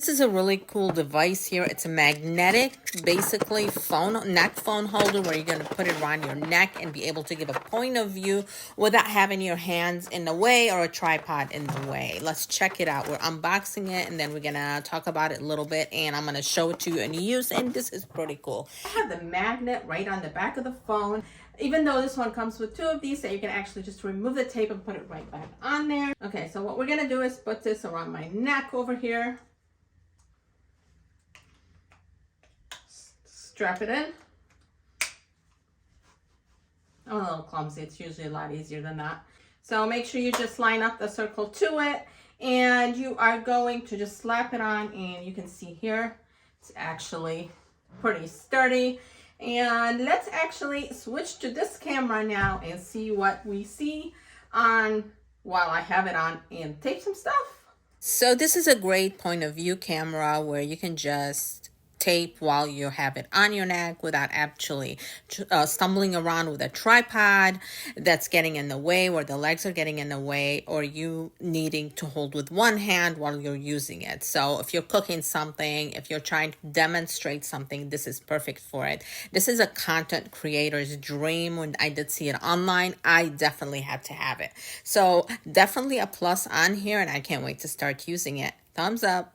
This is a really cool device here. It's a magnetic, basically neck phone holder where you're going to put it around your neck and be able to give a point of view without having your hands in the way or a tripod in the way. Let's check it out. We're unboxing it and then we're going to talk about it a little bit and I'm going to show it to you in use, and this is pretty cool. I have the magnet right on the back of the phone. Even though this one comes with two of these, so you can actually just remove the tape and put it right back on there. Okay, so what we're going to do is put this around my neck over here. Strap it in. I'm a little clumsy. It's usually a lot easier than that. So make sure you just line up the circle to it, and you are going to just slap it on, and you can see here it's actually pretty sturdy. And let's actually switch to this camera now and see what we see on while I have it on and tape some stuff. So this is a great point of view camera where you can just tape while you have it on your neck without actually stumbling around with a tripod that's getting in the way, where the legs are getting in the way, or you needing to hold with one hand while you're using it. So if you're cooking something, if you're trying to demonstrate something, this is perfect for it. This is a content creator's dream. When I did see it online, I definitely had to have it. So definitely a plus on here, and I can't wait to start using it. Thumbs up.